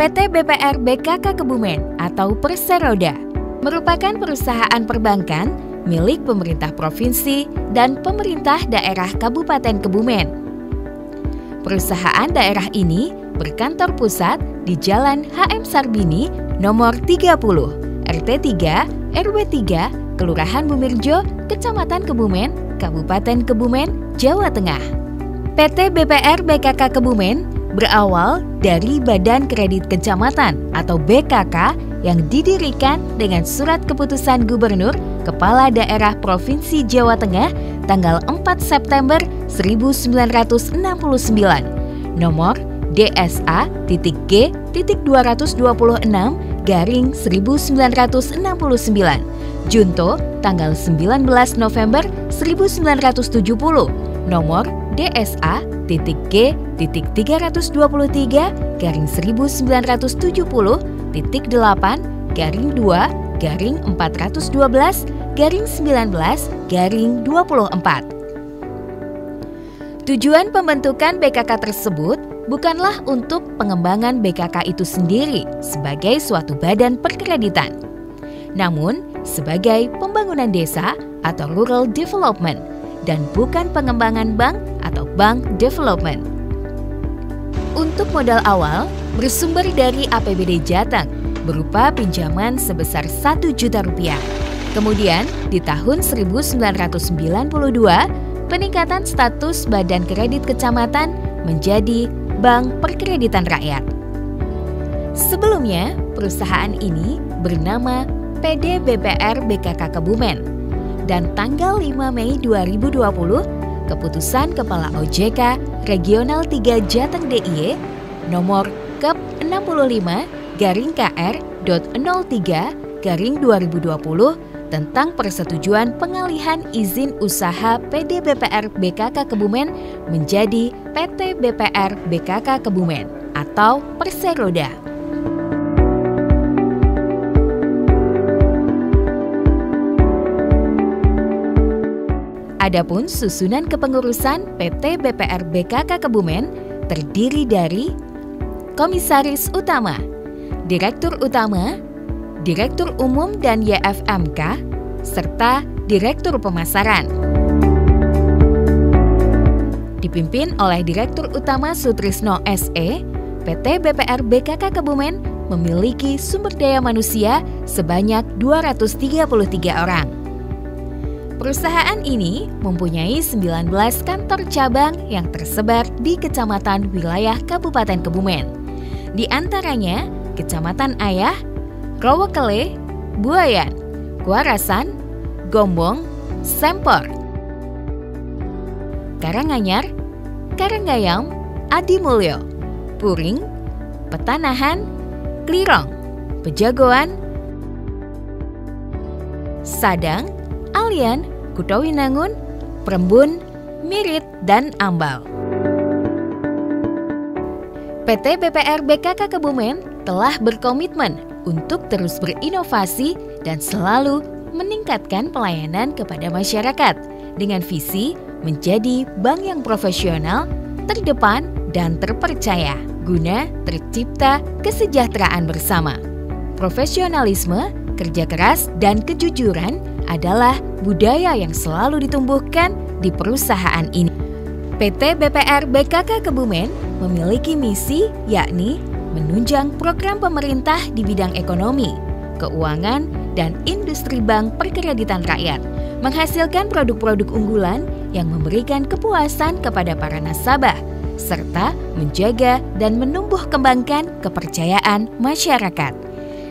PT BPR BKK Kebumen atau Perseroda merupakan perusahaan perbankan milik pemerintah provinsi dan pemerintah daerah Kabupaten Kebumen. Perusahaan daerah ini berkantor pusat di Jalan HM Sarbini nomor 30, RT 3, RW 3, Kelurahan Bumirjo, Kecamatan Kebumen, Kabupaten Kebumen, Jawa Tengah. PT BPR BKK Kebumen berawal dari Badan Kredit Kecamatan atau BKK yang didirikan dengan surat keputusan Gubernur Kepala Daerah Provinsi Jawa Tengah tanggal 4 September 1969 nomor DSA.G.226/1969 Junto tanggal 19 November 1970 nomor DSA.G.30G-8-412/19/24. Tujuan pembentukan BKK tersebut bukanlah untuk pengembangan BKK itu sendiri sebagai suatu badan perkreditan, namun sebagai pembangunan desa atau rural development dan bukan pengembangan bank atau bank development. Untuk modal awal bersumber dari APBD Jateng berupa pinjaman sebesar Rp1 juta. Kemudian di tahun 1992 peningkatan status Badan Kredit Kecamatan menjadi Bank Perkreditan Rakyat. Sebelumnya, perusahaan ini bernama PD BPR BKK Kebumen dan tanggal 5 Mei 2020, Keputusan Kepala OJK Regional 3 Jateng DIY nomor KEP 65-KR.03/2020 tentang persetujuan pengalihan izin usaha PD BPR BKK Kebumen menjadi PT BPR BKK Kebumen atau Perseroda. Adapun susunan kepengurusan PT BPR BKK Kebumen terdiri dari Komisaris Utama, Direktur Utama, Direktur Umum dan YFMK, serta Direktur Pemasaran. Dipimpin oleh Direktur Utama Sutrisno SE, PT BPR BKK Kebumen memiliki sumber daya manusia sebanyak 233 orang. Perusahaan ini mempunyai 19 kantor cabang yang tersebar di kecamatan wilayah Kabupaten Kebumen. Di antaranya Kecamatan Ayah, Rowokele, Buayan, Kuarasan, Gombong, Sempor, Karanganyar, Karanggayam, Adimulyo, Puring, Petanahan, Klirong, Pejagoan, Sadang, Alian, Kutowinangun, Prembun, Mirit, dan Ambal. PT BPR BKK Kebumen telah berkomitmen untuk terus berinovasi dan selalu meningkatkan pelayanan kepada masyarakat dengan visi menjadi bank yang profesional, terdepan, dan terpercaya guna tercipta kesejahteraan bersama. Profesionalisme, kerja keras, dan kejujuran adalah budaya yang selalu ditumbuhkan di perusahaan ini. PT BPR BKK Kebumen memiliki misi yakni menunjang program pemerintah di bidang ekonomi, keuangan, dan industri bank perkreditan rakyat, menghasilkan produk-produk unggulan yang memberikan kepuasan kepada para nasabah, serta menjaga dan menumbuh kembangkan kepercayaan masyarakat.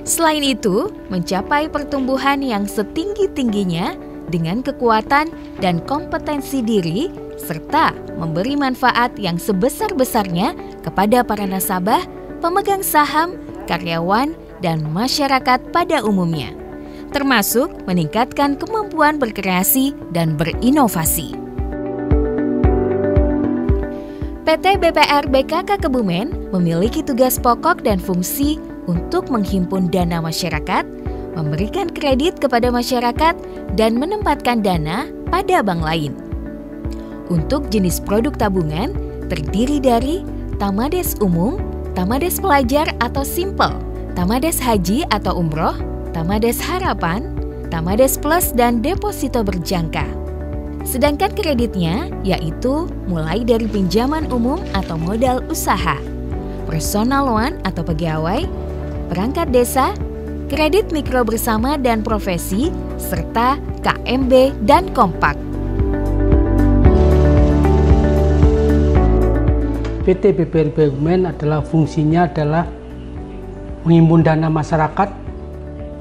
Selain itu, mencapai pertumbuhan yang setinggi-tingginya dengan kekuatan dan kompetensi diri, serta memberi manfaat yang sebesar-besarnya kepada para nasabah, pemegang saham, karyawan, dan masyarakat pada umumnya, termasuk meningkatkan kemampuan berkreasi dan berinovasi. PT BPR BKK Kebumen memiliki tugas pokok dan fungsi untuk menghimpun dana masyarakat, memberikan kredit kepada masyarakat, dan menempatkan dana pada bank lain. Untuk jenis produk tabungan terdiri dari Tamades Umum, Tamades Pelajar atau Simple, Tamades Haji atau Umroh, Tamades Harapan, Tamades Plus, dan Deposito Berjangka. Sedangkan kreditnya yaitu mulai dari pinjaman umum atau modal usaha, personal loan atau pegawai, perangkat desa, kredit mikro bersama dan profesi, serta KMB dan Kompak. PT BPR Kebumen adalah fungsinya adalah menghimpun dana masyarakat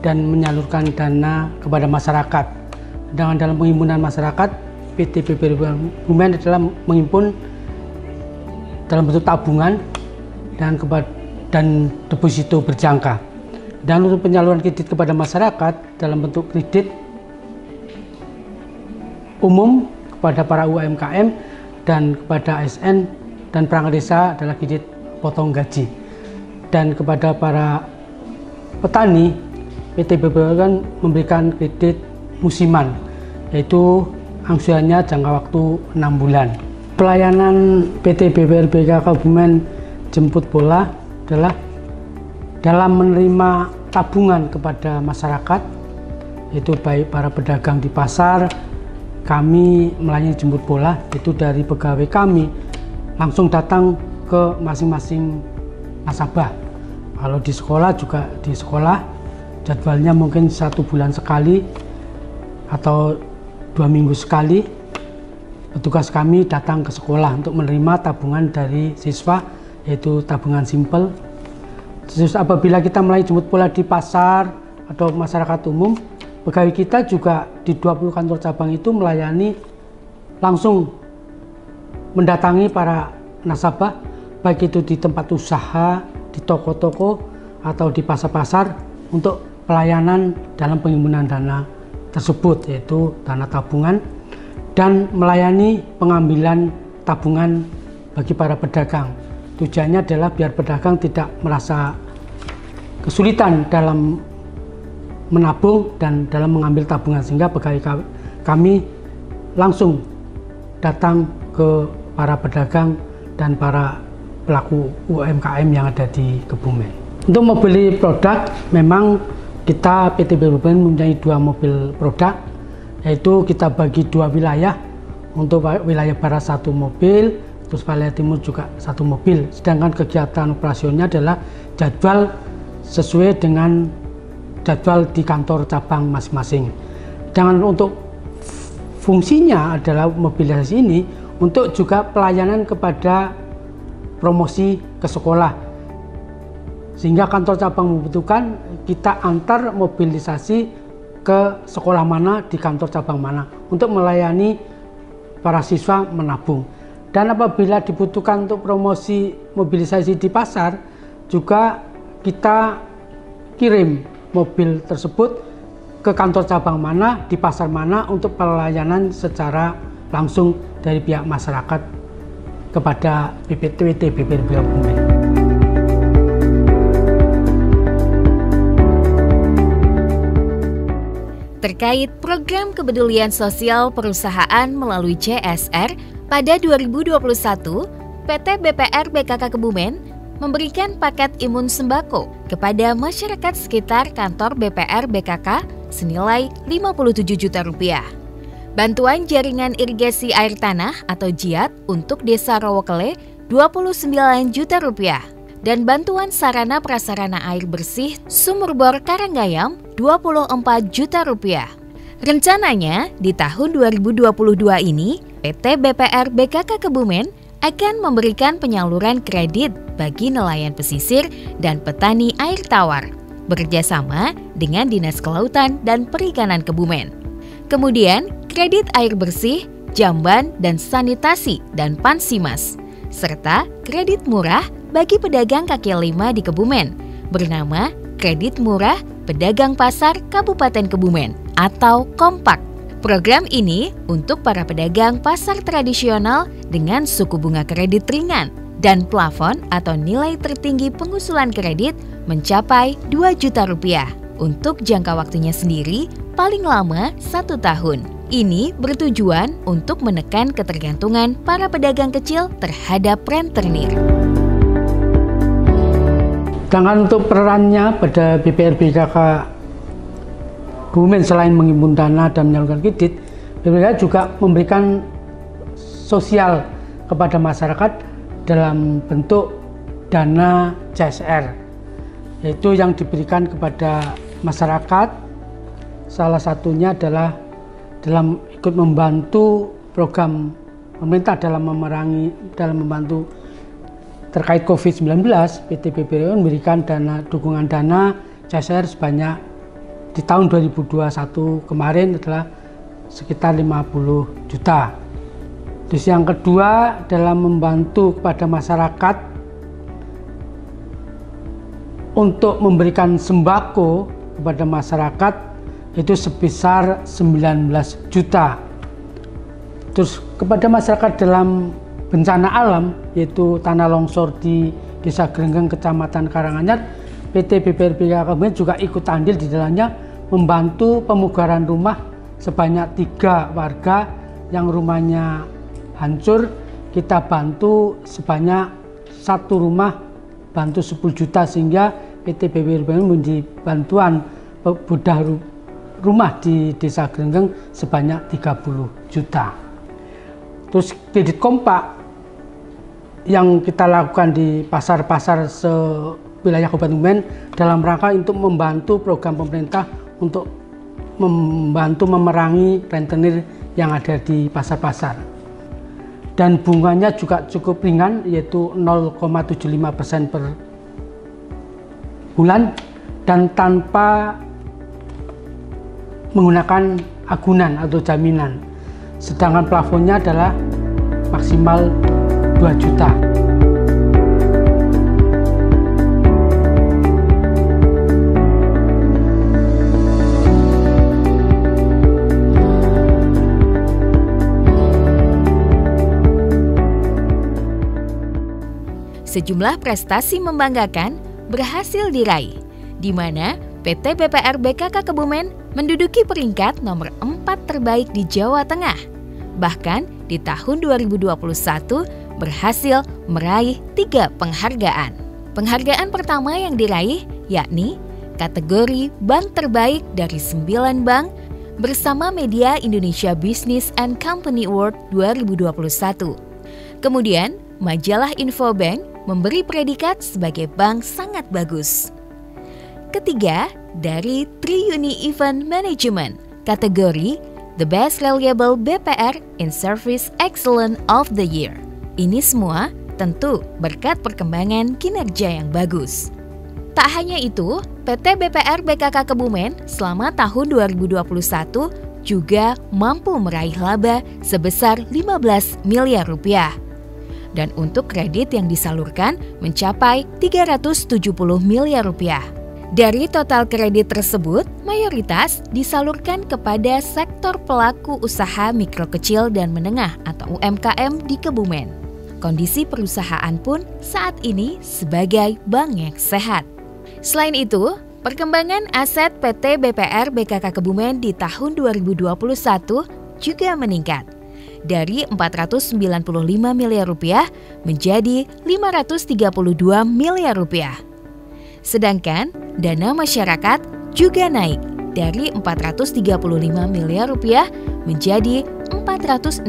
dan menyalurkan dana kepada masyarakat. Dengan dalam penghimpunan masyarakat, PT BPR Kebumen adalah menghimpun dalam bentuk tabungan dan deposito berjangka. Dan untuk penyaluran kredit kepada masyarakat dalam bentuk kredit umum kepada para UMKM dan kepada ASN dan perangkat desa adalah kredit potong gaji. Dan kepada para petani, PT BPR kan memberikan kredit musiman, yaitu angsurannya jangka waktu 6 bulan. Pelayanan PT BPR BKK Kebumen Jemput Bola adalah dalam menerima tabungan kepada masyarakat, yaitu baik para pedagang di pasar, kami melayani jemput bola, itu dari pegawai kami langsung datang ke masing-masing nasabah. Kalau di sekolah juga di sekolah, jadwalnya mungkin 1 bulan sekali atau 2 minggu sekali, petugas kami datang ke sekolah untuk menerima tabungan dari siswa, yaitu tabungan simpel. Terus apabila kita melayani jemput bola di pasar atau masyarakat umum, pegawai kita juga di 20 kantor cabang itu melayani langsung mendatangi para nasabah, baik itu di tempat usaha, di toko-toko, atau di pasar-pasar untuk pelayanan dalam penghimpunan dana tersebut, yaitu dana tabungan, dan melayani pengambilan tabungan bagi para pedagang. Tujuannya adalah biar pedagang tidak merasa kesulitan dalam menabung dan dalam mengambil tabungan, sehingga pegawai kami langsung datang ke para pedagang dan para pelaku UMKM yang ada di Kebumen. Untuk membeli produk, memang kita PT BPR Kebumen mempunyai 2 mobil produk, yaitu kita bagi 2 wilayah. Untuk wilayah barat 1 mobil, terus wilayah timur juga 1 mobil. Sedangkan kegiatan operasionalnya adalah jadwal sesuai dengan jadwal di kantor cabang masing-masing. Dan untuk fungsinya adalah mobilisasi ini untuk juga pelayanan kepada promosi ke sekolah, sehingga kantor cabang membutuhkan kita antar mobilisasi ke sekolah mana, di kantor cabang mana, untuk melayani para siswa menabung. Dan apabila dibutuhkan untuk promosi mobilisasi di pasar, juga kita kirim mobil tersebut ke kantor cabang mana, di pasar mana, untuk pelayanan secara langsung dari pihak masyarakat kepada PT BPR Kebumen. Terkait program kepedulian sosial perusahaan melalui CSR, pada 2021, PT BPR BKK Kebumen memberikan paket imun sembako kepada masyarakat sekitar kantor BPR BKK senilai Rp57 juta. Bantuan jaringan irigasi air tanah atau JIAT untuk Desa Rowokele Rp29 juta. Dan bantuan sarana prasarana air bersih Sumur Bor Karanggayam Rp24 juta. Rencananya di tahun 2022 ini, PT BPR BKK Kebumen akan memberikan penyaluran kredit bagi nelayan pesisir dan petani air tawar, bekerjasama dengan Dinas Kelautan dan Perikanan Kebumen. Kemudian, kredit air bersih, jamban dan sanitasi dan pansimas, serta kredit murah bagi pedagang kaki lima di Kebumen, bernama Kredit Murah Pedagang Pasar Kabupaten Kebumen atau Kompak. Program ini untuk para pedagang pasar tradisional dengan suku bunga kredit ringan dan plafon atau nilai tertinggi pengusulan kredit mencapai Rp2 juta untuk jangka waktunya sendiri paling lama 1 tahun. Ini bertujuan untuk menekan ketergantungan para pedagang kecil terhadap rentenir. Sedangkan untuk perannya pada BPR BKK Kebumen selain menghimpun dana dan menyalurkan kredit, BPK juga memberikan sosial kepada masyarakat dalam bentuk dana CSR, yaitu yang diberikan kepada masyarakat. Salah satunya adalah dalam ikut membantu program pemerintah dalam membantu terkait COVID-19. PT BPR memberikan dukungan dana CSR sebanyak di tahun 2021 kemarin adalah sekitar 50 juta. Terus yang kedua, dalam membantu kepada masyarakat untuk memberikan sembako kepada masyarakat itu sebesar 19 juta. Terus kepada masyarakat dalam bencana alam, yaitu tanah longsor di Desa Grenggeng, Kecamatan Karanganyar, PT BPR BKK Kebumen juga ikut andil di dalamnya membantu pemugaran rumah sebanyak 3 warga yang rumahnya hancur. Kita bantu sebanyak 1 rumah, bantu 10 juta, sehingga PT BPR Kebumen memberi bantuan bedah rumah di Desa Grenggeng sebanyak 30 juta. Terus kredit kompak yang kita lakukan di pasar-pasar wilayah Kabupaten Kebumen dalam rangka untuk membantu program pemerintah untuk membantu memerangi rentenir yang ada di pasar-pasar. Dan bunganya juga cukup ringan, yaitu 0,75% per bulan dan tanpa menggunakan agunan atau jaminan. Sedangkan plafonnya adalah maksimal 2 juta. Sejumlah prestasi membanggakan berhasil diraih, di mana PT BPR BKK Kebumen menduduki peringkat nomor 4 terbaik di Jawa Tengah. Bahkan di tahun 2021 berhasil meraih 3 penghargaan. Penghargaan pertama yang diraih yakni kategori bank terbaik dari 9 bank bersama Media Indonesia Business and Company Award 2021. Kemudian majalah Infobank memberi predikat sebagai bank sangat bagus. Ketiga, dari Triuni Event Management, kategori The Best Reliable BPR in Service Excellence of the Year. Ini semua tentu berkat perkembangan kinerja yang bagus. Tak hanya itu, PT BPR BKK Kebumen selama tahun 2021 juga mampu meraih laba sebesar 15 miliar rupiah. Dan untuk kredit yang disalurkan mencapai 370 miliar rupiah. Dari total kredit tersebut, mayoritas disalurkan kepada sektor pelaku usaha mikro kecil dan menengah atau UMKM di Kebumen. Kondisi perusahaan pun saat ini sebagai bank yang sehat. Selain itu, perkembangan aset PT BPR BKK Kebumen di tahun 2021 juga meningkat. Dari 495 miliar rupiah menjadi 532 miliar rupiah. Sedangkan dana masyarakat juga naik dari 435 miliar rupiah menjadi 468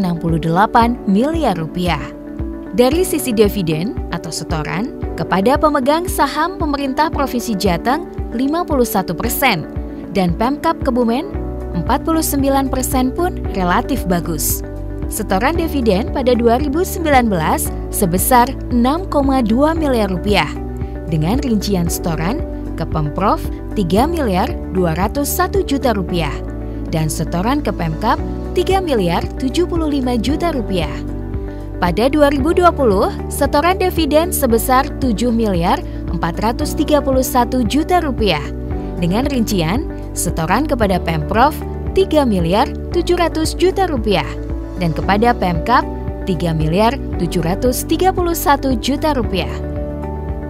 miliar rupiah. Dari sisi dividen atau setoran kepada pemegang saham pemerintah Provinsi Jateng 51% dan Pemkab Kebumen 49% pun relatif bagus. Setoran dividen pada 2019 sebesar 6,2 miliar rupiah dengan rincian setoran ke Pemprov 3 miliar 201 juta rupiah dan setoran ke Pemkab 3 miliar 75 juta rupiah. Pada 2020, setoran dividen sebesar 7 miliar 431 juta rupiah dengan rincian setoran kepada Pemprov 3 miliar 700 juta rupiah dan kepada Pemkab 3 miliar 731 juta rupiah.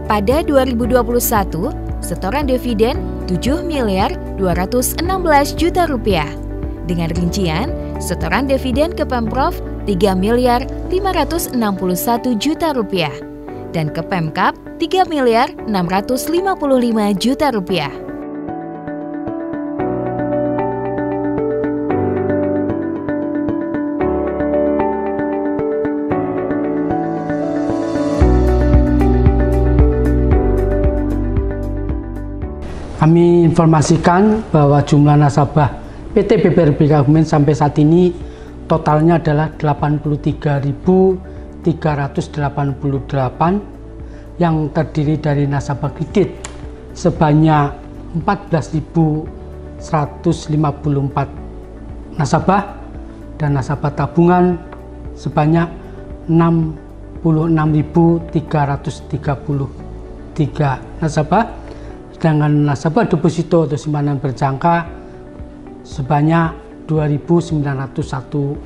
Pada 2021, setoran dividen 7 miliar 216 juta rupiah dengan rincian setoran dividen ke Pemprov 3 miliar 561 juta rupiah dan ke Pemkab 3.655 miliar rupiah. Kami informasikan bahwa jumlah nasabah PT BPRB Kebumen sampai saat ini totalnya adalah 83.388 yang terdiri dari nasabah kredit sebanyak 14.154 nasabah dan nasabah tabungan sebanyak 66.333 nasabah. Sedangkan nasabah deposito atau simpanan berjangka sebanyak 2.901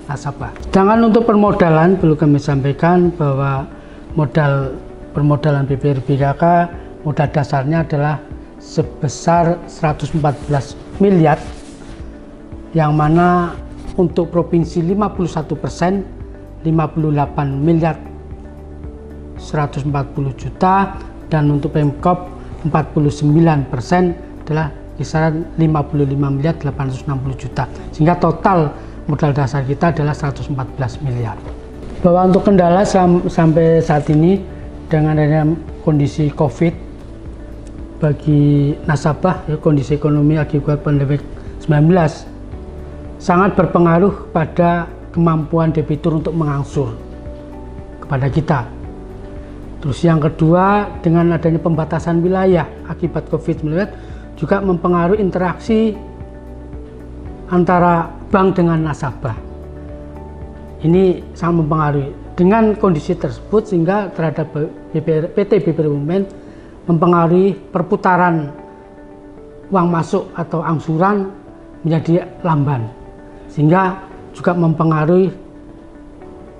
nasabah. Sedangkan untuk permodalan perlu kami sampaikan bahwa permodalan BPRBKK modal dasarnya adalah sebesar 114 miliar, yang mana untuk provinsi 51%, 58 miliar 140 juta, dan untuk Pemkab 49% adalah kisaran 55 miliar 860 juta, sehingga total modal dasar kita adalah 114 miliar. Bahwa untuk kendala sampai saat ini dengan adanya kondisi COVID bagi nasabah, kondisi ekonomi akibat pandemi 19 sangat berpengaruh pada kemampuan debitur untuk mengangsur kepada kita. Terus yang kedua, dengan adanya pembatasan wilayah akibat COVID-19 juga mempengaruhi interaksi antara bank dengan nasabah. Ini sangat mempengaruhi. Dengan kondisi tersebut sehingga terhadap PT BPR Kebumen mempengaruhi perputaran uang masuk atau angsuran menjadi lamban. Sehingga juga mempengaruhi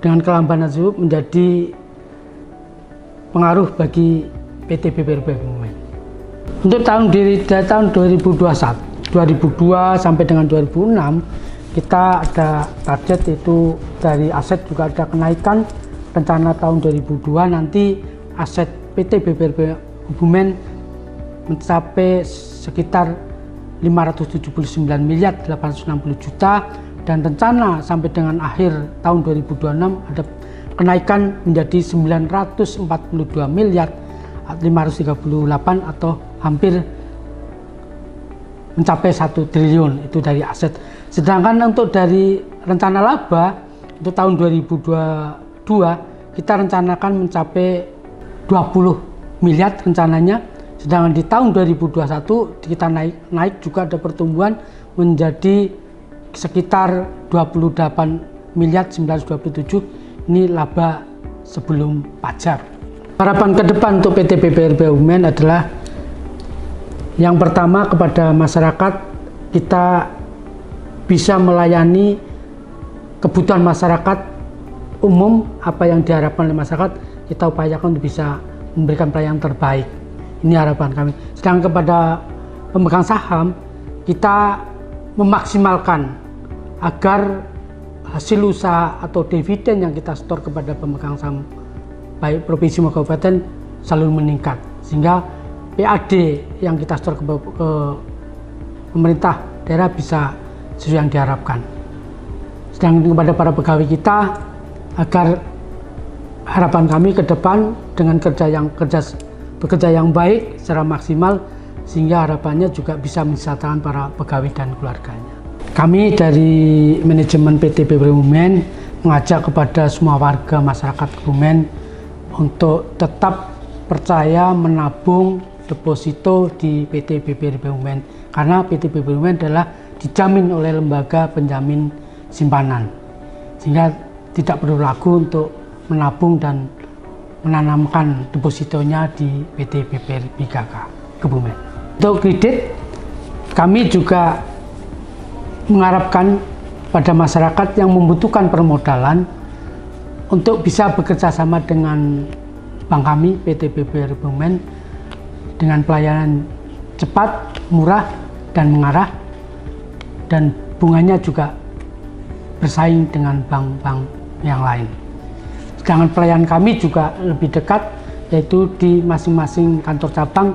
dengan kelambanan tersebut menjadi pengaruh bagi PT BPRB Kebumen. Untuk tahun 2002 sampai dengan 2006 kita ada target, itu dari aset juga ada kenaikan. Rencana tahun 2002 nanti aset PT BPRB Kebumen mencapai sekitar 579 miliar 860 juta, dan rencana sampai dengan akhir tahun 2026 ada kenaikan menjadi 942 miliar 538 atau hampir mencapai 1 triliun itu dari aset. Sedangkan untuk dari rencana laba untuk tahun 2022 kita rencanakan mencapai 20 miliar rencananya. Sedangkan di tahun 2021 kita naik juga ada pertumbuhan menjadi sekitar 28 miliar 927. Ini laba sebelum pajak. Harapan ke depan untuk PT BPRB Kebumen adalah yang pertama, kepada masyarakat kita bisa melayani kebutuhan masyarakat umum. Apa yang diharapkan oleh masyarakat kita upayakan untuk bisa memberikan pelayanan terbaik. Ini harapan kami. Sedangkan kepada pemegang saham kita memaksimalkan agar hasil usaha atau dividen yang kita setor kepada pemegang saham baik provinsi maupun kabupaten selalu meningkat, sehingga PAD yang kita setor ke pemerintah daerah bisa sesuai yang diharapkan. Sedangkan kepada para pegawai kita, agar harapan kami ke depan dengan bekerja yang baik secara maksimal, sehingga harapannya juga bisa mensejahterakan para pegawai dan keluarganya. Kami dari manajemen PT BPR Kebumen mengajak kepada semua warga masyarakat Kebumen untuk tetap percaya menabung deposito di PT BPR Kebumen, karena PT BPR Kebumen adalah dijamin oleh lembaga penjamin simpanan, sehingga tidak perlu ragu untuk menabung dan menanamkan depositonya di PT BPR Kebumen. Untuk kredit, kami juga mengharapkan pada masyarakat yang membutuhkan permodalan untuk bisa bekerja sama dengan bank kami PT BPR Kebumen dengan pelayanan cepat, murah, dan mengarah, dan bunganya juga bersaing dengan bank-bank yang lain. Sedangkan pelayanan kami juga lebih dekat, yaitu di masing-masing kantor cabang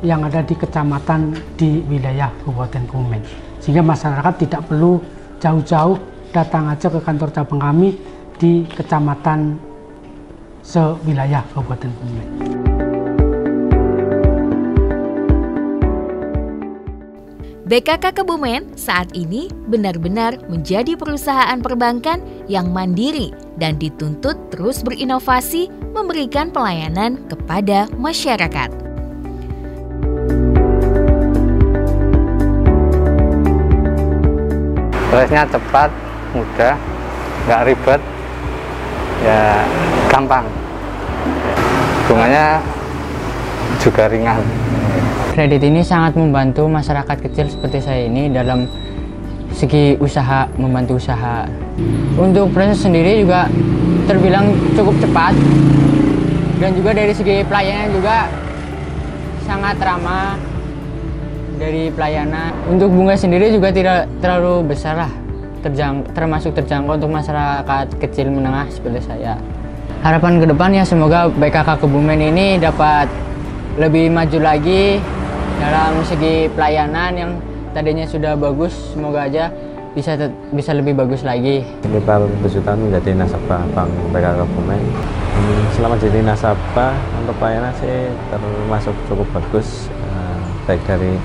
yang ada di kecamatan di wilayah Kabupaten Kebumen. Sehingga masyarakat tidak perlu jauh-jauh datang aja ke kantor cabang kami di kecamatan sewilayah Kabupaten Kebumen. BKK Kebumen saat ini benar-benar menjadi perusahaan perbankan yang mandiri dan dituntut terus berinovasi memberikan pelayanan kepada masyarakat. Prosesnya cepat, mudah, nggak ribet, ya gampang. Bunganya juga ringan. Kredit ini sangat membantu masyarakat kecil seperti saya ini dalam segi usaha, membantu usaha. Untuk proses sendiri juga terbilang cukup cepat, dan juga dari segi pelayanan juga sangat ramah. Dari pelayanan untuk bunga sendiri juga tidak terlalu besar lah, termasuk terjangkau untuk masyarakat kecil menengah seperti saya. Harapan ke depan ya semoga BKK Kebumen ini dapat lebih maju lagi dalam segi pelayanan yang tadinya sudah bagus, semoga aja bisa lebih bagus lagi. Sekitar 7 tahun menjadi nasabah Bank BKK Kebumen. Selama jadi nasabah untuk pelayanan sih termasuk cukup bagus, baik dari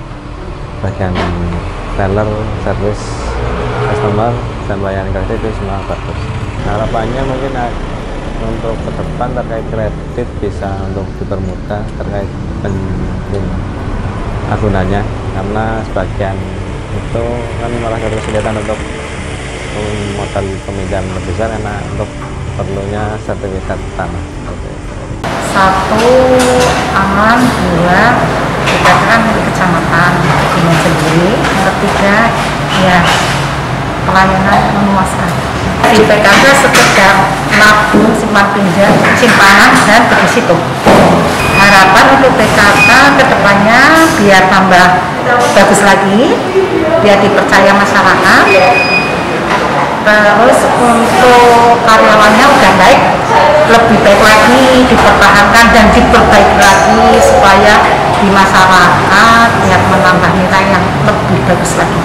bagian teller, service, customer, dan pelayanan kredit itu semua bagus. Harapannya mungkin untuk ke depan terkait kredit bisa untuk dipermudah terkait agunannya, karena sebagian itu kan malah satu kesulitan untuk modal peminjaman lebih besar karena untuk perlunya sertifikat tanah. Satu, aman. Dua, dikatakan di kecamatan Kebumen sendiri. Yang ketiga, ya pelayanan memuaskan. Di PKK sekedar nabung, simpan pinjam, simpanan, dan deposito. Harapan untuk PKK kedepannya biar tambah bagus lagi, biar dipercaya masyarakat. Terus untuk karyawannya udah baik, lebih baik lagi, dipertahankan dan diperbaiki lagi supaya di masyarakat biar menambah nilai yang lebih bagus lagi.